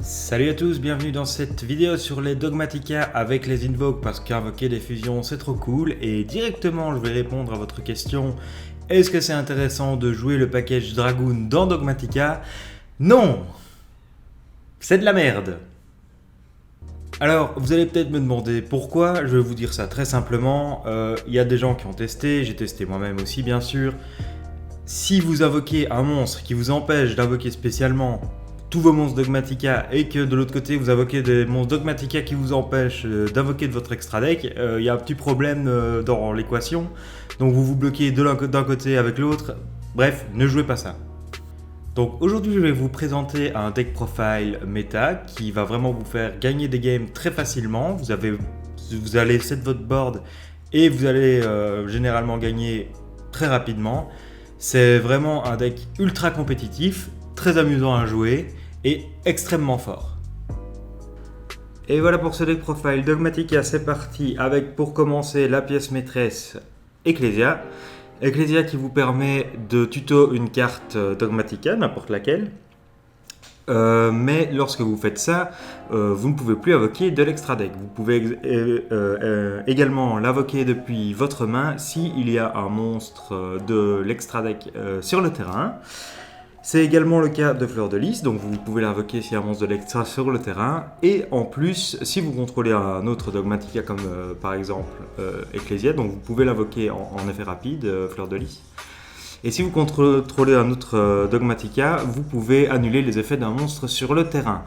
Salut à tous, bienvenue dans cette vidéo sur les Dogmatica avec les Invoke parce qu'invoquer des fusions c'est trop cool et directement je vais répondre à votre question. Est-ce que c'est intéressant de jouer le package Dragoon dans Dogmatica? Non! C'est de la merde! Alors, vous allez peut-être me demander pourquoi, je vais vous dire ça très simplement. Il y a des gens qui ont testé, j'ai testé moi-même aussi bien sûr. Si vous invoquez un monstre qui vous empêche d'invoquer spécialement tous vos monstres Dogmatica et que de l'autre côté vous invoquez des monstres Dogmatica qui vous empêchent d'invoquer de votre extra deck, il y a un petit problème dans l'équation. Donc vous vous bloquez d'un côté avec l'autre. Bref, ne jouez pas ça. Donc aujourd'hui je vais vous présenter un deck profile méta qui va vraiment vous faire gagner des games très facilement. Vous allez set votre board et vous allez généralement gagner très rapidement. C'est vraiment un deck ultra compétitif, très amusant à jouer et extrêmement fort. Et voilà pour ce deck profile Dogmatica, c'est parti avec pour commencer la pièce maîtresse Ecclesia. Ecclesia qui vous permet de tuto une carte Dogmatica, n'importe laquelle. Mais lorsque vous faites ça, vous ne pouvez plus invoquer de l'extra deck. Vous pouvez également l'invoquer depuis votre main s'il y a un monstre de l'extra deck sur le terrain. C'est également le cas de Fleur de Lys, donc vous pouvez l'invoquer s'il y a un monstre de l'extra sur le terrain. Et en plus, si vous contrôlez un autre Dogmatica comme par exemple Ecclesia, donc vous pouvez l'invoquer en effet rapide, Fleur de Lys. Et si vous contrôlez un autre Dogmatica, vous pouvez annuler les effets d'un monstre sur le terrain.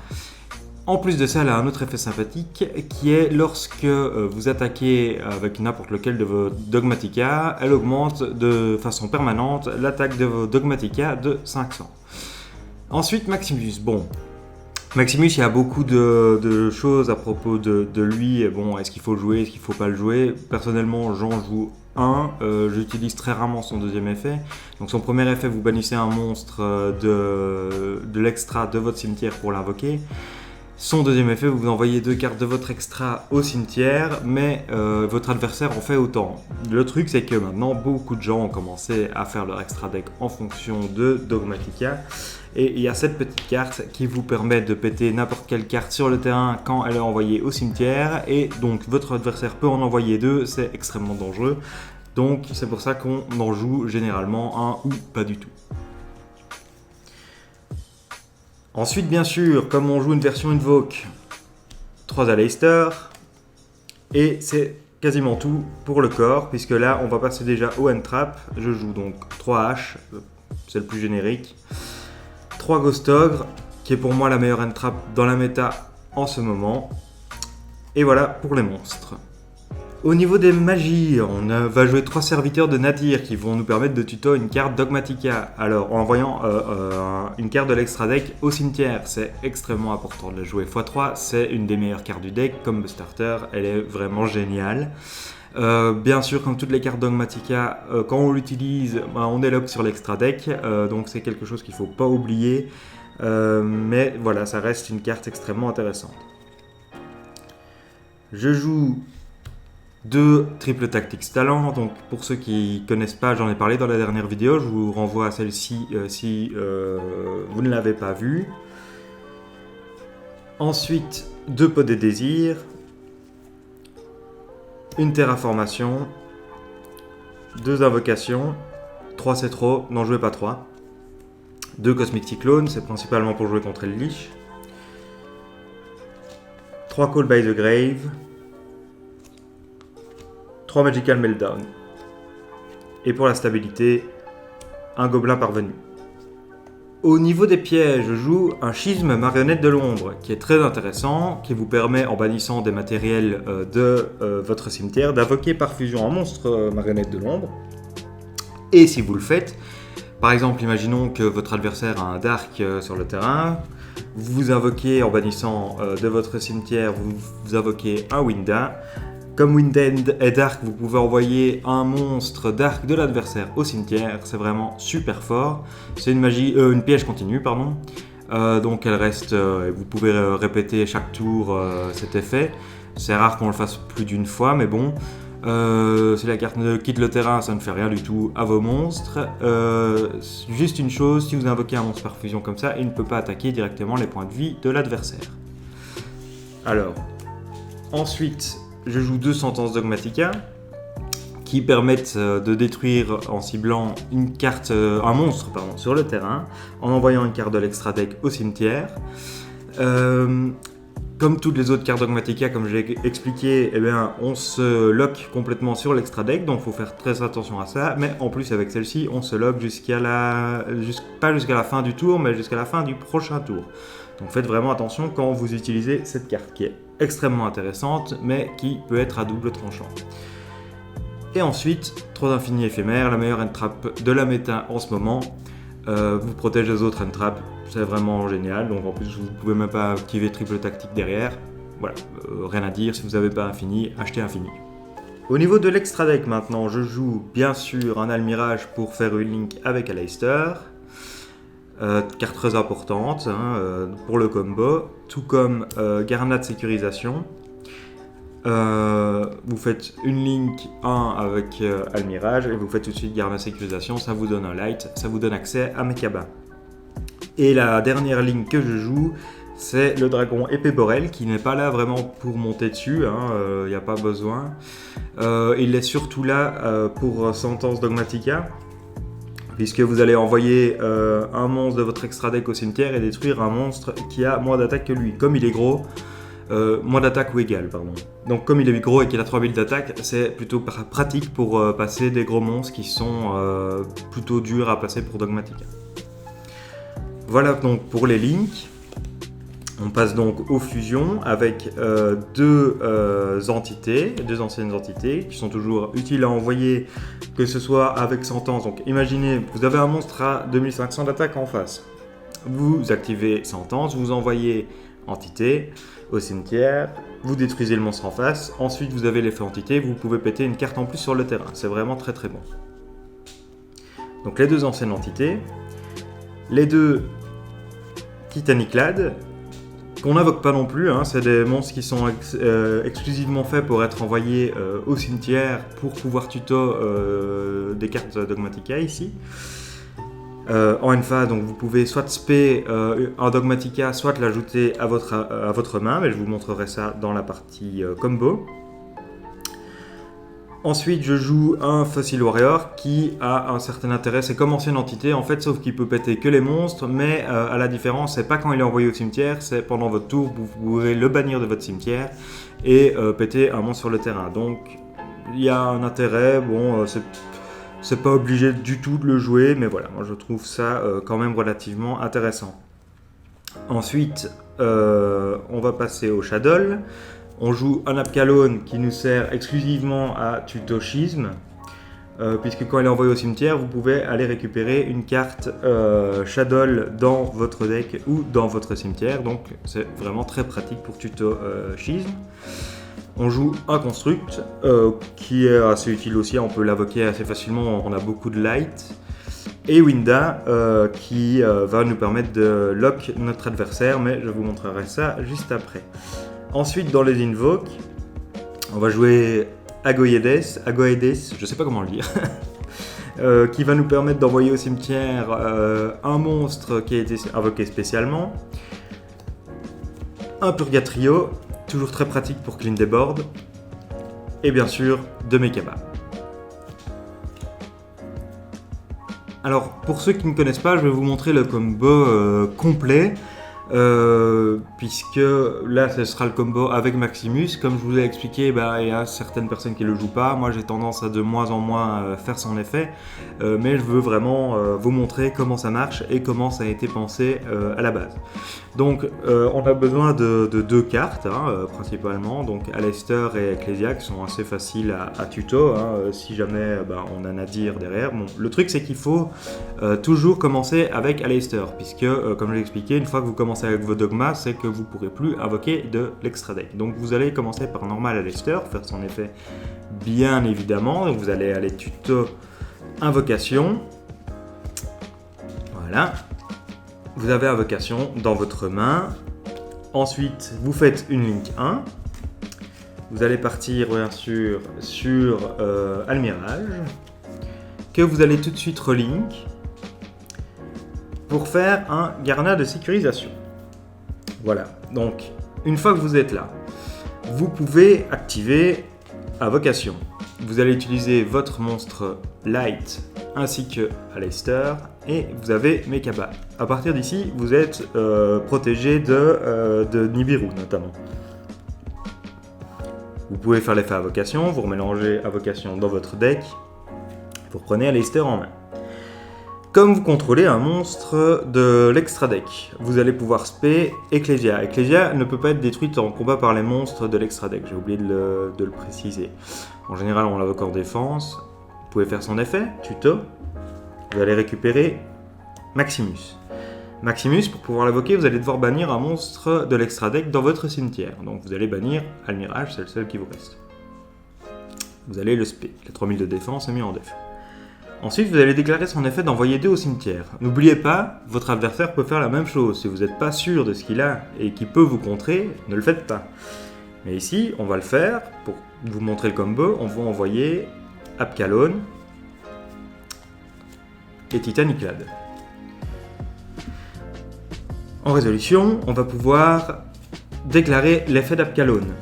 En plus de ça, elle a un autre effet sympathique qui est lorsque vous attaquez avec n'importe lequel de vos Dogmatica, elle augmente de façon permanente l'attaque de vos Dogmatica de 500. Ensuite, Maximus. Bon, Maximus, il y a beaucoup de choses à propos de lui. Bon, est-ce qu'il faut le jouer, est-ce qu'il ne faut pas le jouer? Personnellement, j'en joue un. J'utilise très rarement son deuxième effet. Donc son premier effet, vous bannissez un monstre de l'extra de votre cimetière pour l'invoquer. Son deuxième effet, vous envoyez 2 cartes de votre extra au cimetière, mais votre adversaire en fait autant. Le truc, c'est que maintenant, beaucoup de gens ont commencé à faire leur extra deck en fonction de Dogmatica. Et il y a cette petite carte qui vous permet de péter n'importe quelle carte sur le terrain quand elle est envoyée au cimetière. Et donc, votre adversaire peut en envoyer 2, c'est extrêmement dangereux. Donc, c'est pour ça qu'on en joue généralement un ou pas du tout. Ensuite, bien sûr, comme on joue une version Invoke, 3 Aleister, et c'est quasiment tout pour le corps, puisque là, on va passer déjà au N-Trap. Je joue donc 3 H, c'est le plus générique, 3 Ghost Ogre, qui est pour moi la meilleure N-Trap dans la méta en ce moment, et voilà pour les monstres. Au niveau des magies, on va jouer 3 serviteurs de Nadir qui vont nous permettre de tuto une carte Dogmatica. Alors en envoyant une carte de l'extra deck au cimetière, c'est extrêmement important de la jouer x3, c'est une des meilleures cartes du deck comme starter, elle est vraiment géniale. Bien sûr, comme toutes les cartes Dogmatica, quand on l'utilise, on est lock sur l'extra deck, donc c'est quelque chose qu'il ne faut pas oublier. Mais voilà, ça reste une carte extrêmement intéressante. Je joue 2 triple tactics talent, donc pour ceux qui ne connaissent pas, j'en ai parlé dans la dernière vidéo, je vous renvoie à celle-ci si vous ne l'avez pas vue. Ensuite, 2 pots de désir, une terraformation, 2 invocations, 3 c'est trop, n'en jouez pas 3. 2 cosmic cyclones, c'est principalement pour jouer contre le lich. 3 call by the grave, 3 Magical Meltdown. Et pour la stabilité, un gobelin parvenu. Au niveau des pièges, je joue un schisme marionnette de l'ombre qui est très intéressant, qui vous permet en bannissant des matériels de votre cimetière d'invoquer par fusion un monstre marionnette de l'ombre. Et si vous le faites, par exemple imaginons que votre adversaire a un dark sur le terrain, vous invoquez en bannissant de votre cimetière, vous invoquez un Winda. Comme Windend est dark, vous pouvez envoyer un monstre dark de l'adversaire au cimetière, c'est vraiment super fort. C'est une piège continue, pardon. Donc elle reste, vous pouvez répéter chaque tour cet effet. C'est rare qu'on le fasse plus d'une fois, mais bon. Si la carte quitte le terrain, ça ne fait rien du tout à vos monstres. Juste une chose, si vous invoquez un monstre par fusion comme ça, il ne peut pas attaquer directement les points de vie de l'adversaire. Alors, ensuite, je joue 2 sentences Dogmatica qui permettent de détruire en ciblant un monstre sur le terrain, en envoyant une carte de l'extra deck au cimetière. Comme toutes les autres cartes Dogmatica, comme je l'ai expliqué, eh bien, on se lock complètement sur l'extra deck, donc il faut faire très attention à ça. Mais en plus, avec celle-ci, on se lock pas jusqu'à la fin du tour, mais jusqu'à la fin du prochain tour. Donc faites vraiment attention quand vous utilisez cette carte qui est extrêmement intéressante, mais qui peut être à double tranchant. Et ensuite, Trop d'infini éphémère, la meilleure end-trap de la méta en ce moment. Vous protège les autres end-traps, c'est vraiment génial. Donc en plus, vous ne pouvez même pas activer triple tactique derrière. Voilà, rien à dire, si vous n'avez pas infini, achetez infini. Au niveau de l'extra deck maintenant, je joue bien sûr un Almirage pour faire une link avec Aleister. Carte très importante pour le combo, tout comme Garna de sécurisation. Vous faites une link 1 avec Almirage et vous faites tout de suite Garna sécurisation, ça vous donne un light, ça vous donne accès à mes cabins. Et la dernière ligne que je joue, c'est le dragon épée Borel qui n'est pas là vraiment pour monter dessus, il n'y a pas besoin. Il est surtout là pour Sentence Dogmatica, puisque vous allez envoyer un monstre de votre extra deck au cimetière et détruire un monstre qui a moins d'attaque que lui. Comme il est gros, moins d'attaque ou égal, pardon. Donc comme il est gros et qu'il a 3000 d'attaque, c'est plutôt pratique pour passer des gros monstres qui sont plutôt durs à passer pour Dogmatica. Voilà donc pour les links. On passe donc aux fusions avec deux anciennes entités qui sont toujours utiles à envoyer, que ce soit avec Sentence. Donc imaginez, vous avez un monstre à 2500 d'attaque en face. Vous activez Sentence, vous envoyez entité au cimetière, vous détruisez le monstre en face, ensuite vous avez l'effet entité, vous pouvez péter une carte en plus sur le terrain. C'est vraiment très très bon. Donc les deux anciennes entités, les deux Titaniclades, qu'on n'invoque pas non plus, c'est des monstres qui sont exclusivement faits pour être envoyés au cimetière pour pouvoir tuto des cartes Dogmatica ici. En NFA, donc vous pouvez soit spé un Dogmatica, soit l'ajouter à votre main, mais je vous montrerai ça dans la partie combo. Ensuite, je joue un Fossil Warrior qui a un certain intérêt, c'est comme ancienne entité en fait, sauf qu'il peut péter que les monstres, mais à la différence, c'est pas quand il est envoyé au cimetière, c'est pendant votre tour, vous pouvez le bannir de votre cimetière et péter un monstre sur le terrain. Donc, il y a un intérêt, bon, c'est pas obligé du tout de le jouer, mais voilà, moi je trouve ça quand même relativement intéressant. Ensuite, on va passer au Shadow. On joue un Apkallone qui nous sert exclusivement à tuto schisme, puisque quand il est envoyé au cimetière, vous pouvez aller récupérer une carte Shadow dans votre deck ou dans votre cimetière, donc c'est vraiment très pratique pour tuto schisme. On joue un Construct qui est assez utile aussi, on peut l'invoquer assez facilement, on a beaucoup de light. Et Winda qui va nous permettre de lock notre adversaire, mais je vous montrerai ça juste après. Ensuite, dans les Invoke, on va jouer Agoedes, je sais pas comment le dire, qui va nous permettre d'envoyer au cimetière un monstre qui a été invoqué spécialement, un Purgatrio, toujours très pratique pour clean des boards, et bien sûr, deux Mekaba. Alors, pour ceux qui ne connaissent pas, je vais vous montrer le combo complet. Puisque là ce sera le combo avec Maximus. Comme je vous l'ai expliqué, il y a certaines personnes qui ne le jouent pas. Moi j'ai tendance à de moins en moins faire son effet, mais je veux vraiment vous montrer comment ça marche et comment ça a été pensé à la base. Donc on a besoin de deux cartes principalement, donc Aleister et Ecclesia qui sont assez faciles à tuto si jamais on a un Nadir derrière. Bon, le truc c'est qu'il faut toujours commencer avec Aleister, puisque comme je l'ai expliqué, une fois que vous commencez avec vos dogmas, c'est que vous ne pourrez plus invoquer de l'extra deck. Donc vous allez commencer par normal Aleister, faire son effet bien évidemment. Donc vous allez aller tuto invocation. Voilà. Vous avez invocation dans votre main. Ensuite, vous faites une link 1. vous allez partir bien sûr sur Almirage, que vous allez tout de suite relink pour faire un Garna de sécurisation. Voilà, donc une fois que vous êtes là, vous pouvez activer Invocation. Vous allez utiliser votre monstre Light ainsi que Aleister et vous avez Mekaba. À partir d'ici, vous êtes protégé de Nibiru notamment. Vous pouvez faire l'effet Invocation, vous remélangez Invocation dans votre deck, vous prenez Aleister en main. Comme vous contrôlez un monstre de l'extra deck, vous allez pouvoir spé Ecclesia. Ecclesia ne peut pas être détruite en combat par les monstres de l'extra deck, j'ai oublié de le préciser. En général, on l'invoque en défense. Vous pouvez faire son effet, tuto. Vous allez récupérer Maximus. Maximus, pour pouvoir l'invoquer, vous allez devoir bannir un monstre de l'extra deck dans votre cimetière. Donc vous allez bannir Almirage, c'est le seul qui vous reste. Vous allez le spé. Les 3000 de défense est mis en def. Ensuite, vous allez déclarer son effet d'envoyer 2 au cimetière. N'oubliez pas, votre adversaire peut faire la même chose. Si vous n'êtes pas sûr de ce qu'il a et qu'il peut vous contrer, ne le faites pas. Mais ici, on va le faire. Pour vous montrer le combo, on va envoyer Apkallone et Titaniclad. En résolution, on va pouvoir déclarer l'effet d'Apkallone.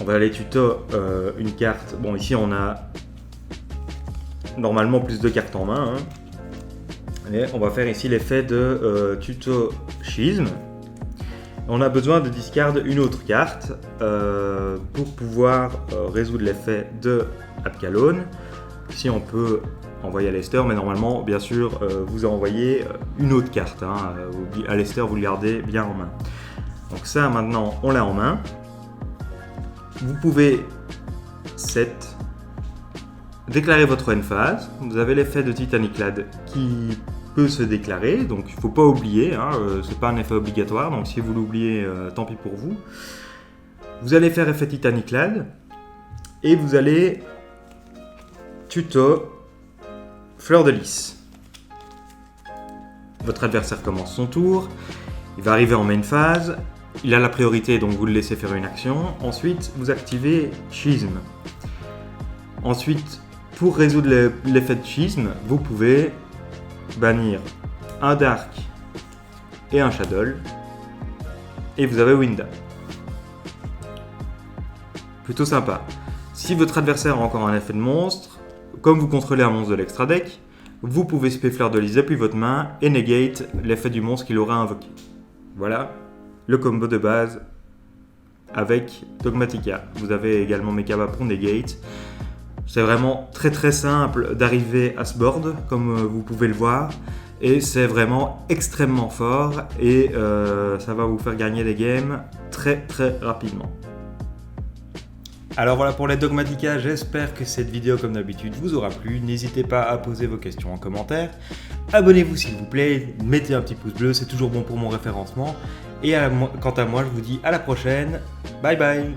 On va aller tuto une carte. Bon, ici, on a normalement plus de cartes en main. Et on va faire ici l'effet de tuto schisme. On a besoin de discard une autre carte pour pouvoir résoudre l'effet de Apkallone. Ici on peut envoyer Aleister, mais normalement bien sûr vous envoyez une autre carte. Aleister vous le gardez bien en main. Donc ça maintenant on l'a en main. Vous pouvez set déclarer votre end phase. Vous avez l'effet de Titaniclad qui peut se déclarer, donc il ne faut pas oublier, c'est pas un effet obligatoire, donc si vous l'oubliez, tant pis pour vous. Vous allez faire effet Titaniclad et vous allez tuto Fleur de Lys. Votre adversaire commence son tour, il va arriver en main phase, il a la priorité donc vous le laissez faire une action. Ensuite vous activez Schisme. Ensuite pour résoudre l'effet de Schisme, vous pouvez bannir un Dark et un Shadow et vous avez Winda. Plutôt sympa. Si votre adversaire a encore un effet de monstre, comme vous contrôlez un monstre de l'extra deck, vous pouvez spé Fleur de Lys depuis votre main et negate l'effet du monstre qu'il aura invoqué. Voilà le combo de base avec Dogmatika. Vous avez également Mekaba pour negate. C'est vraiment très très simple d'arriver à ce board, comme vous pouvez le voir, et c'est vraiment extrêmement fort, et ça va vous faire gagner des games très très rapidement. Alors voilà pour les Dogmatika, j'espère que cette vidéo comme d'habitude vous aura plu. N'hésitez pas à poser vos questions en commentaire. Abonnez-vous s'il vous plaît, mettez un petit pouce bleu, c'est toujours bon pour mon référencement. Et quant à moi, je vous dis à la prochaine. Bye bye.